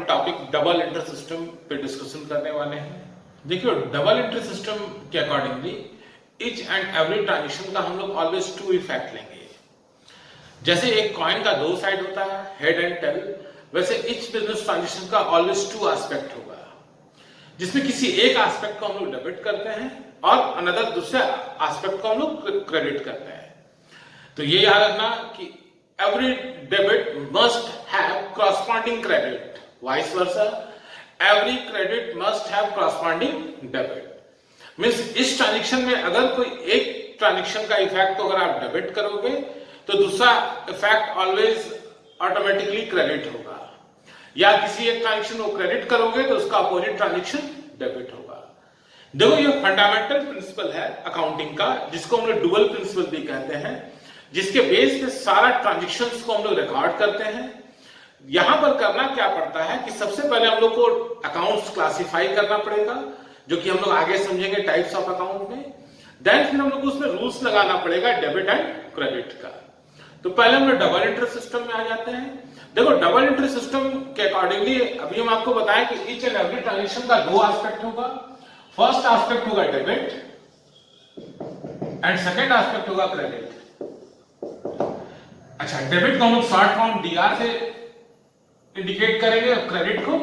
Important topic double entry system पे discussion करने वाले हैं। देखिए डबल एंट्री सिस्टम के accordingly each and every transaction का हम लोग ऑलवेज टू इफेक्ट लेंगे। जैसे एक कॉइन का दो साइड होता है, हेड एंड टेल, वैसे ईच बिजनेस ट्रांजेक्शन का ऑलवेज टू एस्पेक्ट होगा, जिसमें किसी एक एस्पेक्ट को हम लोग डेबिट करते हैं और अनदर दूसरे एस्पेक्ट को हम लोग क्रेडिट करते हैं। तो ये याद रखना कि every debit must have corresponding credit, vice versa every credit must have corresponding debit। Means इस ट्रांजेक्शन में अगर कोई एक ट्रांजेक्शन का इफेक्ट अगर आप डेबिट करोगे तो दूसरा इफेक्ट ऑलवेज ऑटोमेटिकली क्रेडिट होगा, या किसी एक ट्रांजेक्शन को क्रेडिट करोगे तो उसका अपोजिट ट्रांजेक्शन डेबिट होगा। देखो ये फंडामेंटल प्रिंसिपल है अकाउंटिंग का, जिसको हम लोग डुअल प्रिंसिपल भी कहते हैं, जिसके बेस पे सारा ट्रांजेक्शंस को हम लोग रिकॉर्ड करते हैं। यहां पर करना क्या पड़ता है कि सबसे पहले हम लोग को अकाउंट्स क्लासिफाई करना पड़ेगा, जो कि हम लोग आगे समझेंगे टाइप्स ऑफ अकाउंट में। देन फिर हम लोग को उसमें रूल्स लगाना पड़ेगा डेबिट एंड क्रेडिट का। तो पहले हम लोग डबल एंट्री सिस्टम में आ जाते हैं। देखो डबल एंट्री सिस्टम के अकॉर्डिंगली अभी हम आपको बताएं कि ईच एंड एवरी ट्रांजेक्शन का दो एस्पेक्ट होगा। फर्स्ट एस्पेक्ट होगा डेबिट एंड सेकेंड एस्पेक्ट होगा क्रेडिट। अच्छा, डेबिट को हम लोग शॉर्ट फॉर्म डीआर से इंडिकेट करेंगे और क्रेडिट को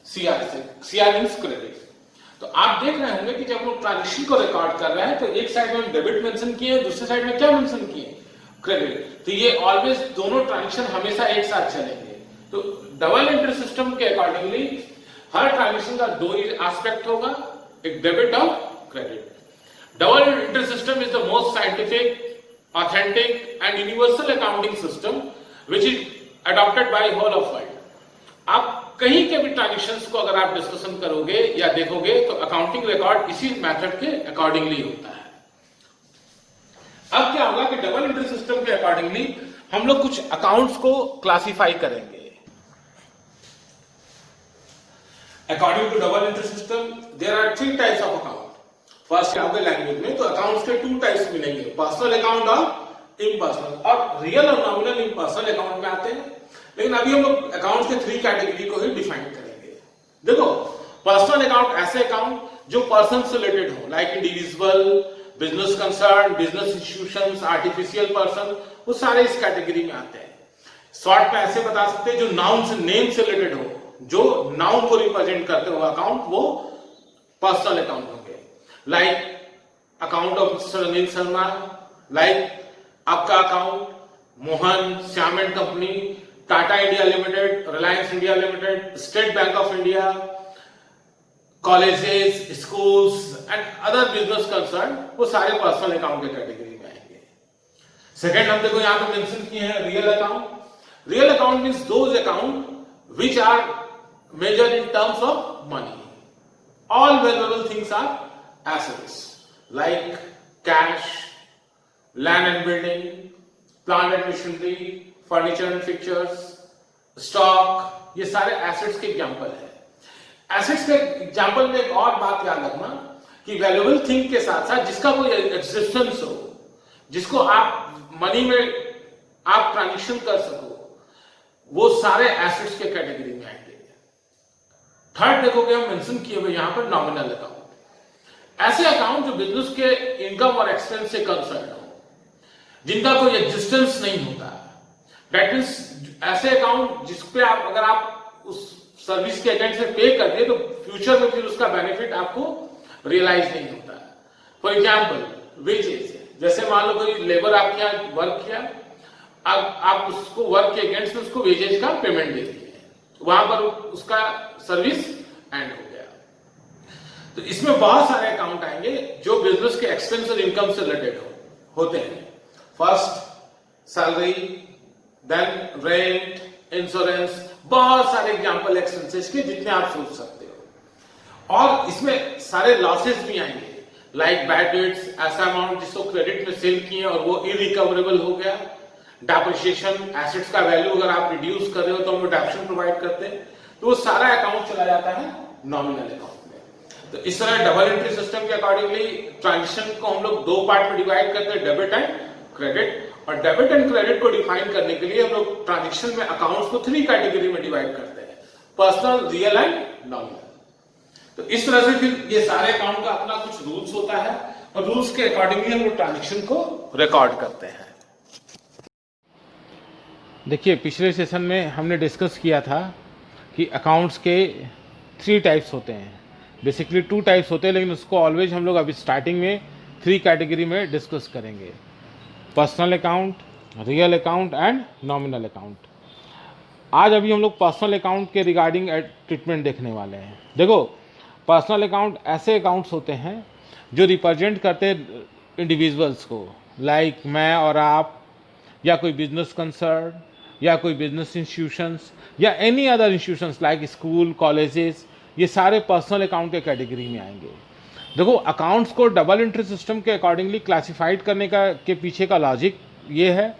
सीआर से। CR means credit. तो आप देख रहे होंगे कि जब हम लोग ट्रांजेक्शन को रिकॉर्ड कर रहे हैं तो एक साइड में हम डेबिट मेंशन किए, दूसरे साइड में क्या मेंशन किए, क्रेडिट। तो ये ऑलवेज दोनों ट्रांजेक्शन हमेशा एक साथ चलेंगे। तो डबल एंट्री सिस्टम के अकॉर्डिंगली हर ट्रांजेक्शन का दो एस्पेक्ट होगा, एक डेबिट और credit. Double entry system is the most scientific, authentic and universal accounting system which is adopted by whole of world। आप कहीं के भी ट्रांजेक्शंस को अगर आप डिस्कशन करोगे या देखोगे तो अकाउंटिंग रिकॉर्ड इसी मेथड के अकॉर्डिंगली होता है। अब क्या होगा कि डबल एंट्री सिस्टम के अकॉर्डिंगली हम लोग कुछ अकाउंट्स को क्लासिफाई करेंगे। According to double entry system there are three types of account. First आपके लैंग्वेज में तो अकाउंट्स के टू टाइप्स मिलेंगे, पर्सनल अकाउंट और इम्पर्सनल, और रियल और नॉमिनल इम्पर्सनल अकाउंट में आते हैं। लेकिन अभी हम लोग अकाउंट्स के थ्री कैटेगरी को ही डिफाइन करेंगे। देखो पर्सनल अकाउंट ऐसे अकाउंट जो पर्सन से रिलेटेड हो, like individual, business concern, business institutions, artificial person, वो सारे इस कैटेगरी में आते हैं। शॉर्ट में ऐसे बता सकते हैं जो नाउन से, नेम से रिलेटेड हो, जो नाउन को रिप्रेजेंट करते हो अकाउंट, वो पर्सनल अकाउंट होंगे। Like account of mister Anil Sharma, like आपका account Mohan, Shyam and company, Tata India limited, Reliance India limited, state bank of India, colleges, schools and other business concern, वो सारे पर्सनल अकाउंट के कैटेगरी में आएंगे। सेकेंड हम देखो यहां पे मेंशन किए हैं real account. Real account means those account which are measured in terms of money. All valuable things are assets like cash, land and building, plant and machinery, furniture and fixtures, stock, ये सारे assets के example है। assets के example में एक और बात याद रखना कि वैल्यूएबल थिंग के साथ साथ जिसका कोई एग्जिस्टेंस हो, जिसको आप मनी में आप ट्रांजेक्शन कर सको, वो सारे एसेट्स के कैटेगरी में आएंगे। थर्ड देखोगे हम मेंशन किए हुए यहां पर नॉमिनल अकाउंट। ऐसे अकाउंट जो बिजनेस के इनकम और एक्सपेंस से कंसर्न हो, जिनका कोई एग्जिस्टेंस नहीं होता। दैट मींस ऐसे अकाउंट जिसपे आप अगर आप उस सर्विस के एजेंट से पे कर दिए तो फ्यूचर में फिर उसका बेनिफिट आपको रियलाइज नहीं होता। फॉर एग्जाम्पल वेजेस, जैसे मान लो कोई लेबर आपके यहाँ वर्क किया, आप उसको वर्क के अगेंस्ट में उसको वेजेस का पेमेंट दे दिए, वहां पर उसका सर्विस एंड हो गया। तो इसमें बहुत सारे अकाउंट आएंगे जो बिजनेस के एक्सपेंस और इनकम से रिलेटेड होते हैं। First salary, then rent, insurance, बहुत सारे एग्जांपल एक्सपेंसेस के जितने आप सोच सकते हो। और इसमें सारे लॉसेस भी आएंगे, लाइक बैड डेट्स, ऐसा अमाउंट जिसको क्रेडिट में सेल किए और वो इरिकवरेबल हो गया। डेप्रिसिएशन, एसेट्स का वैल्यू अगर आप रिड्यूस कर रहे हो तो हम डेप्रिसिएशन प्रोवाइड करते हैं। तो वो सारा अकाउंट चला जाता है नॉमिनल अकाउंट। तो इस तरह डबल एंट्री सिस्टम के अकॉर्डिंगली ट्रांजेक्शन को हम लोग दो पार्ट में डिवाइड करते हैं, डेबिट एंड क्रेडिट। और डेबिट एंड क्रेडिट को डिफाइन करने के लिए हम लोग ट्रांजेक्शन में अकाउंट्स को थ्री कैटेगरी में डिवाइड करते हैं। Personal, real and nominal. तो इस तरह से फिर ये सारे अकाउंट का अपना कुछ रूल्स होता है और रूल्स के अकॉर्डिंगली हम लोग ट्रांजेक्शन को रिकॉर्ड करते हैं। देखिए पिछले सेशन में हमने डिस्कस किया था कि अकाउंट्स के 3 टाइप्स होते हैं, बेसिकली 2 टाइप्स होते हैं, लेकिन उसको ऑलवेज हम लोग अभी स्टार्टिंग में 3 कैटेगरी में डिस्कस करेंगे, personal account, real account and nominal account. आज अभी हम लोग पर्सनल अकाउंट के रिगार्डिंग ट्रीटमेंट देखने वाले हैं। देखो पर्सनल अकाउंट ऐसे अकाउंट्स होते हैं जो रिप्रेजेंट करते हैं इंडिविजुअल्स को, लाइक मैं और आप, या कोई बिजनेस कंसर्न, या कोई बिजनेस इंस्टीट्यूशंस, या any other institutions like school, colleges, ये सारे पर्सनल अकाउंट के कैटेगरी में आएंगे। देखो अकाउंट्स को डबल एंट्री सिस्टम के अकॉर्डिंगली क्लासिफाइड करने का के पीछे का लॉजिक ये है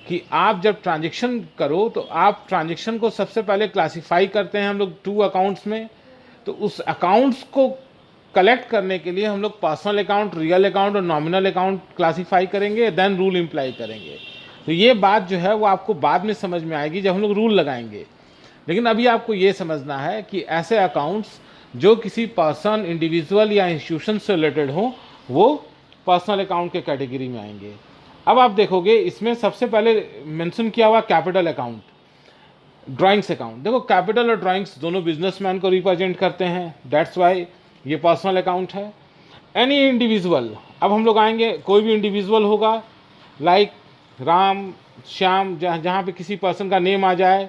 कि आप जब ट्रांजेक्शन करो तो आप ट्रांजेक्शन को सबसे पहले क्लासिफाई करते हैं हम लोग 2 अकाउंट्स में। तो उस अकाउंट्स को कलेक्ट करने के लिए हम लोग पर्सनल अकाउंट, रियल अकाउंट और नॉमिनल अकाउंट क्लासिफाई करेंगे, देन रूल इम्प्लाई करेंगे। तो ये बात जो है वो आपको बाद में समझ में आएगी जब हम लोग रूल लगाएंगे, लेकिन अभी आपको ये समझना है कि ऐसे अकाउंट्स जो किसी पर्सन, इंडिविजुअल या इंस्टीट्यूशन से रिलेटेड हो वो पर्सनल अकाउंट के कैटेगरी में आएंगे। अब आप देखोगे इसमें सबसे पहले मेंशन किया हुआ कैपिटल अकाउंट, ड्राइंग्स अकाउंट। देखो कैपिटल और ड्राइंग्स दोनों बिजनेसमैन को रिप्रेजेंट करते हैं, दैट्स वाई ये पर्सनल अकाउंट है। एनी इंडिविजुअल, अब हम लोग आएंगे, कोई भी इंडिविजुअल होगा लाइक राम, श्याम, जहाँ पे किसी पर्सन का नेम आ जाए,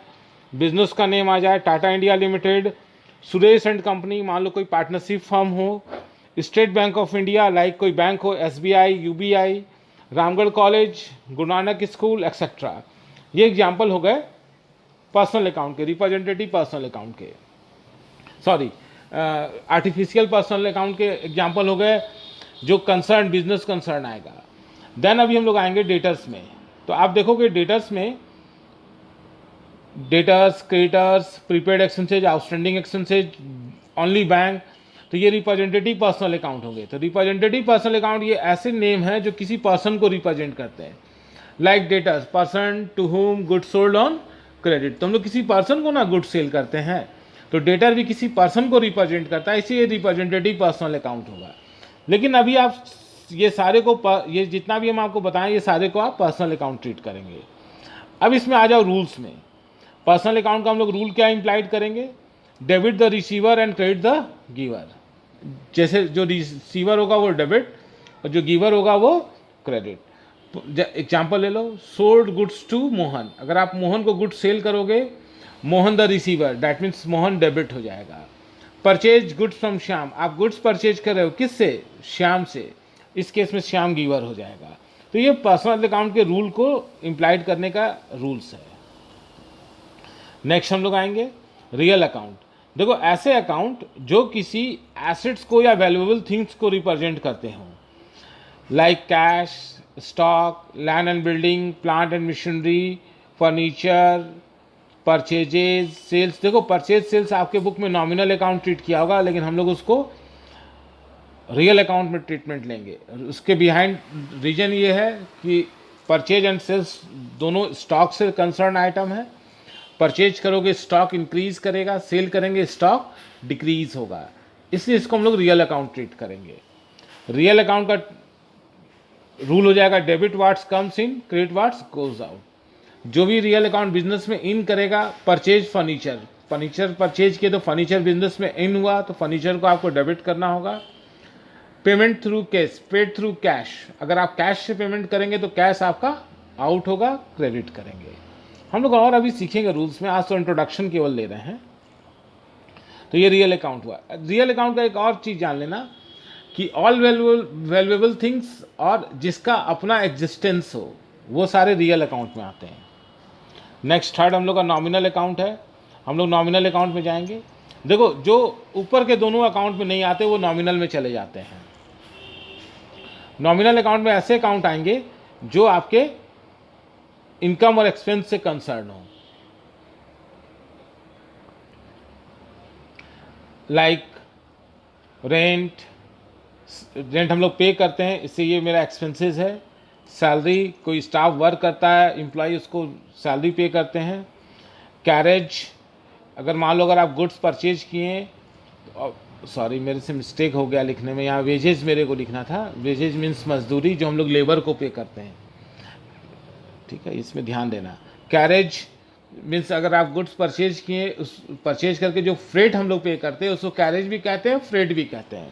बिजनेस का नेम आ जाए, Tata India limited, Suresh and company, मान लो कोई पार्टनरशिप फर्म हो, state bank of India like कोई बैंक हो, SBI, UBI, Ramgarh college, Guru Nanak school etcetera. ये एग्जाम्पल हो गए पर्सनल अकाउंट के, रिप्रेजेंटेटिव पर्सनल अकाउंट के, सॉरी आर्टिफिशियल पर्सनल अकाउंट के एग्जाम्पल हो गए जो कंसर्न, बिजनेस कंसर्न आएगा। देन अभी हम लोग आएंगे डेटर्स में। तो आप देखोगे डेटर्स में debtors, creditors, prepaid expenses, outstanding expenses, only bank, तो ये रिप्रेजेंटेटिव पर्सनल अकाउंट होंगे। तो रिप्रेजेंटेटिव पर्सनल अकाउंट ये ऐसे नेम है जो किसी पर्सन को रिप्रेजेंट करते हैं, like debtors, person to whom good sold on credit. तो हम लोग किसी पर्सन को ना गुड सेल करते हैं, तो डेटर भी किसी पर्सन को रिप्रेजेंट करता है, इसीलिए रिप्रेजेंटेटिव पर्सनल अकाउंट होगा। लेकिन अभी आप ये सारे को ये जितना भी हम आपको बताएं ये सारे को आप पर्सनल अकाउंट ट्रीट करेंगे। अब इसमें आ जाओ रूल्स में। पर्सनल अकाउंट का हम लोग रूल क्या इंप्लाइड करेंगे, debit the receiver and credit the giver. जैसे जो रिसीवर होगा वो डेबिट और जो गिवर होगा वो क्रेडिट। एग्जाम्पल ले लो, सोल्ड गुड्स टू मोहन, अगर आप मोहन को गुड्स सेल करोगे, Mohan the receiver, that means Mohan debit हो जाएगा। परचेज गुड्स फ्रॉम श्याम, आप गुड्स परचेज कर रहे हो किससे, श्याम से, इस केस में श्याम गिवर हो जाएगा। तो ये पर्सनल अकाउंट के रूल को इम्प्लाइड करने का रूल्स है। नेक्स्ट हम लोग आएंगे रियल अकाउंट। देखो ऐसे अकाउंट जो किसी एसेट्स को या वैल्यूएबल थिंग्स को रिप्रेजेंट करते हों, like cash, stock, land and building, plant and machinery, furniture, purchases, sales. देखो परचेज सेल्स आपके बुक में नॉमिनल अकाउंट ट्रीट किया होगा, लेकिन हम लोग उसको रियल अकाउंट में ट्रीटमेंट लेंगे। उसके बिहाइंड रीजन ये है कि परचेज एंड सेल्स दोनों स्टॉक से कंसर्न आइटम है। परचेज करोगे स्टॉक इंक्रीज करेगा, सेल करेंगे स्टॉक डिक्रीज होगा, इसलिए इसको हम लोग रियल अकाउंट ट्रीट करेंगे। रियल अकाउंट का रूल हो जाएगा debit what's comes in, credit what's goes out. जो भी रियल अकाउंट बिजनेस में इन करेगा, परचेज फर्नीचर, फर्नीचर परचेज किए तो फर्नीचर बिजनेस में इन हुआ तो फर्नीचर को आपको डेबिट करना होगा। Payment through cash, paid through cash, अगर आप कैश से पेमेंट करेंगे तो कैश आपका आउट होगा, क्रेडिट करेंगे। हम लोग और अभी सीखेंगे रूल्स में, आज तो इंट्रोडक्शन केवल ले रहे हैं। तो ये रियल अकाउंट हुआ। रियल अकाउंट का एक और चीज़ जान लेना कि ऑल वैल्यूएबल थिंग्स और जिसका अपना एग्जिस्टेंस हो वो सारे रियल अकाउंट में आते हैं। नेक्स्ट थर्ड हम लोग का नॉमिनल अकाउंट है। हम लोग नॉमिनल अकाउंट में जाएंगे। देखो जो ऊपर के दोनों अकाउंट में नहीं आते वो नॉमिनल में चले जाते हैं। नॉमिनल अकाउंट में ऐसे अकाउंट आएंगे जो आपके इनकम और एक्सपेंस से कंसर्न हो, लाइक रेंट हम लोग पे करते हैं, इससे ये मेरा एक्सपेंसेस है। सैलरी, कोई स्टाफ वर्क करता है, एम्प्लॉय उसको सैलरी पे करते हैं। कैरेज, अगर मान लो अगर आप गुड्स परचेज किए, सॉरी मेरे से मिस्टेक हो गया लिखने में, यहाँ वेजेज मेरे को लिखना था। वेजेज मीन्स मजदूरी जो हम लोग लेबर को पे करते हैं, ठीक है, इसमें ध्यान देना। कैरेज मीन्स अगर आप गुड्स परचेज किए, उस परचेज करके जो फ्रेट हम लोग पे करते हैं उसको कैरेज भी कहते हैं, फ्रेट भी कहते हैं।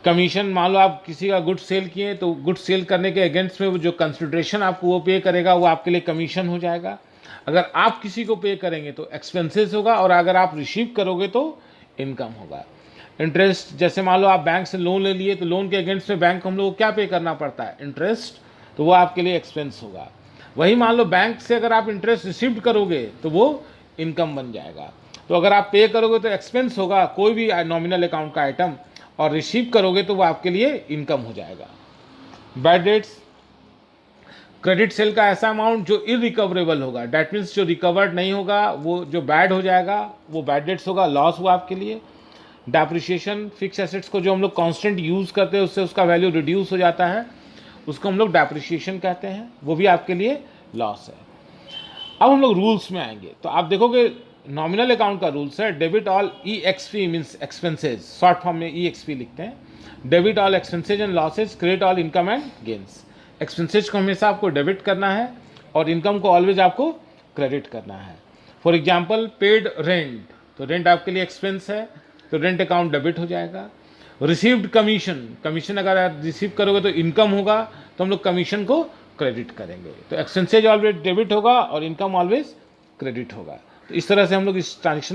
कमीशन, मान लो आप किसी का गुड्स सेल किए तो गुड्स सेल करने के अगेंस्ट में वो जो कंसिडरेशन आपको वो पे करेगा वो आपके लिए कमीशन हो जाएगा। अगर आप किसी को पे करेंगे तो एक्सपेंसेस होगा, और अगर आप रिसीव करोगे तो इनकम होगा। इंटरेस्ट, जैसे मान लो आप बैंक से लोन ले लिए तो लोन के अगेंस्ट में बैंक को हम लोग को क्या पे करना पड़ता है, इंटरेस्ट, तो वो आपके लिए एक्सपेंस होगा। वही मान लो बैंक से अगर आप इंटरेस्ट रिसीव करोगे तो वो इनकम बन जाएगा। तो अगर आप पे करोगे तो एक्सपेंस होगा कोई भी नॉमिनल अकाउंट का आइटम, और रिसीव करोगे तो वो आपके लिए इनकम हो जाएगा। बैड डेट्स, क्रेडिट सेल का ऐसा अमाउंट जो इरिकवरेबल होगा, डैट मीन्स जो रिकवर्ड नहीं होगा, वो जो बैड हो जाएगा वो बैड डेट्स होगा, लॉस हुआ आपके लिए। डेप्रिसिएशन, फिक्स एसेट्स को जो हम लोग कांस्टेंट यूज करते हैं उससे उसका वैल्यू रिड्यूस हो जाता है, उसको हम लोग डेप्रिसिएशन कहते हैं, वो भी आपके लिए लॉस है। अब हम लोग रूल्स में आएंगे तो आप देखोगे नॉमिनल अकाउंट का रूल्स है debit all EXP means expenses, short form में EXP लिखते हैं। Debit all expenses and losses, credit all income and gains. Expenses को हमेशा आपको डेबिट करना है और इनकम को ऑलवेज आपको क्रेडिट करना है। फॉर एग्जाम्पल पेड रेंट, तो रेंट आपके लिए एक्सपेंस है तो रेंट अकाउंट डेबिट हो जाएगा। रिसीव्ड कमीशन, कमीशन अगर आप रिसीव करोगे तो इनकम होगा तो हम लोग कमीशन को क्रेडिट करेंगे। तो एक्सपेंसेज ऑलवेज डेबिट होगा और इनकम ऑलवेज क्रेडिट होगा। तो इस तरह से हम लोग इस ट्रांजेक्शन